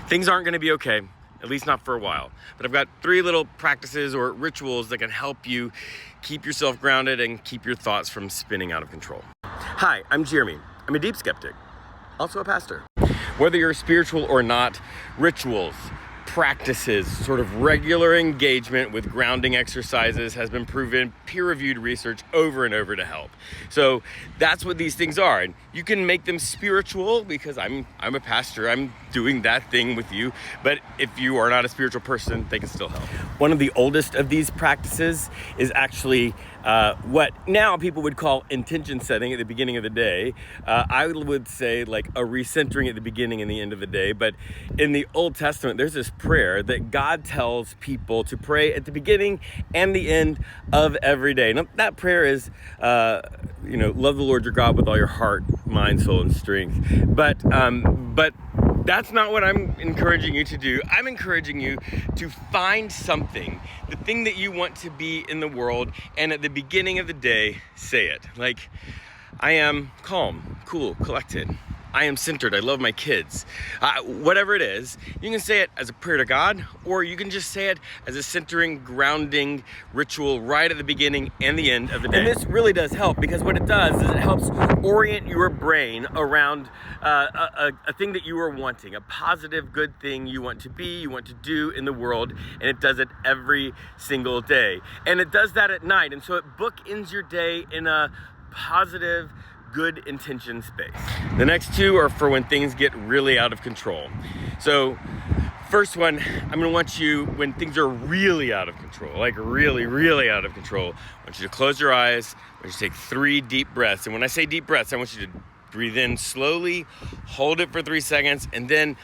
things aren't going to be okay, at least not for a while. But I've got 3 little practices or rituals that can help you keep yourself grounded and keep your thoughts from spinning out of control. Hi, I'm Jeremy. I'm a deep skeptic, also a pastor. Whether you're spiritual or not, rituals, practices, sort of regular engagement with grounding exercises has been proven, peer-reviewed research over and over to help. So that's what these things are. And you can make them spiritual because I'm a pastor, I'm doing that thing with you. But if you are not a spiritual person, they can still help. One of the oldest of these practices is actually what now people would call intention setting at the beginning of the day. I would say like a recentering at the beginning and the end of the day. But in the Old Testament, there's this prayer that God tells people to pray at the beginning and the end of every day. Now, that prayer is, love the Lord your God with all your heart, mind, soul, and strength. But that's not what I'm encouraging you to do. I'm encouraging you to find something, the thing that you want to be in the world, and at the beginning of the day, say it. Like, I am calm, cool, collected. I am centered. I love my kids. Whatever it is, you can say it as a prayer to God, or you can just say it as a centering, grounding ritual right at the beginning and the end of the day. And this really does help because what it does is it helps orient your brain around a thing that you are wanting, a positive, good thing you want to be, you want to do in the world, and it does it every single day. And it does that at night, and so it bookends your day in a positive, good intention space. The next 2 are for when things get really out of control. So first one, I'm gonna want you, when things are really out of control, like really, really out of control, I want you to close your eyes, I want you to take 3 deep breaths. And when I say deep breaths, I want you to breathe in slowly, hold it for 3 seconds, and then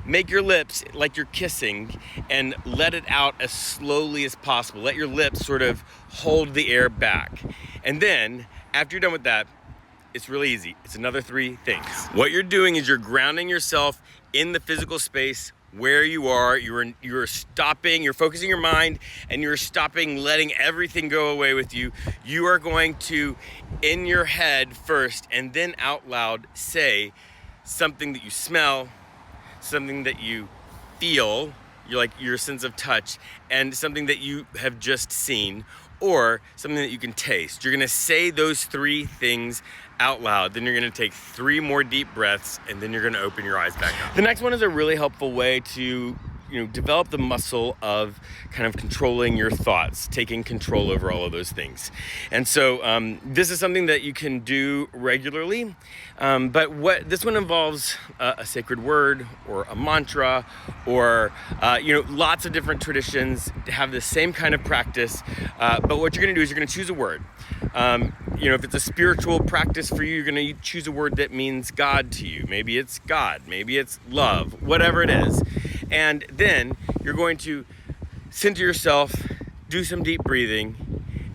make your lips like you're kissing and let it out as slowly as possible. Let your lips sort of hold the air back. And then after you're done with that, it's really easy. It's another 3 things. What you're doing is you're grounding yourself in the physical space where you are. You're stopping, you're focusing your mind, and you're stopping letting everything go away with you. You are going to, in your head first, and then out loud, say something that you smell, something that you feel, your sense of touch, and something that you have just seen, or something that you can taste. You're gonna say those 3 things out loud, then you're gonna take 3 more deep breaths, and then you're gonna open your eyes back up. The next one is a really helpful way to develop the muscle of kind of controlling your thoughts, taking control over all of those things. And so this is something that you can do regularly, but what this one involves a sacred word or a mantra or lots of different traditions have the same kind of practice, but what you're gonna do is you're gonna choose a word. If it's a spiritual practice for you, you're gonna choose a word that means God to you. Maybe it's God, maybe it's love, whatever it is. And then you're going to center yourself, do some deep breathing,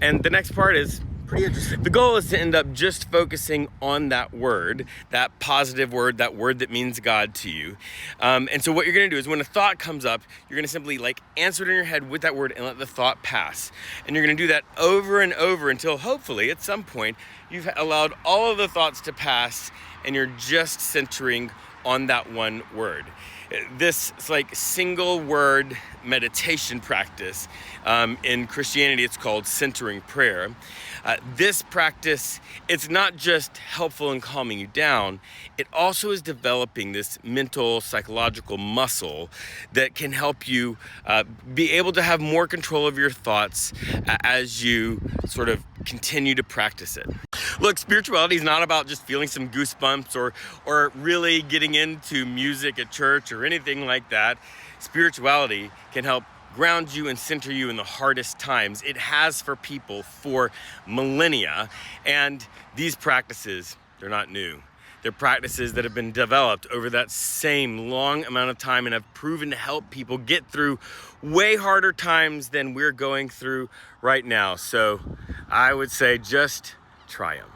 and the next part is pretty interesting. The goal is to end up just focusing on that word, that positive word, that word that means God to you. And so what you're gonna do is when a thought comes up, you're gonna simply answer it in your head with that word and let the thought pass. And you're gonna do that over and over until hopefully at some point you've allowed all of the thoughts to pass and you're just centering on that one word. This single word meditation practice, in Christianity it's called centering prayer. This practice, it's not just helpful in calming you down, it also is developing this mental, psychological muscle that can help you be able to have more control of your thoughts as you sort of continue to practice it. Look, spirituality is not about just feeling some goosebumps or really getting into music at church or anything like that. Spirituality can help ground you and center you in the hardest times. It has for people for millennia, and these practices, they're not new. They're practices that have been developed over that same long amount of time and have proven to help people get through way harder times than we're going through right now. So I would say just try them.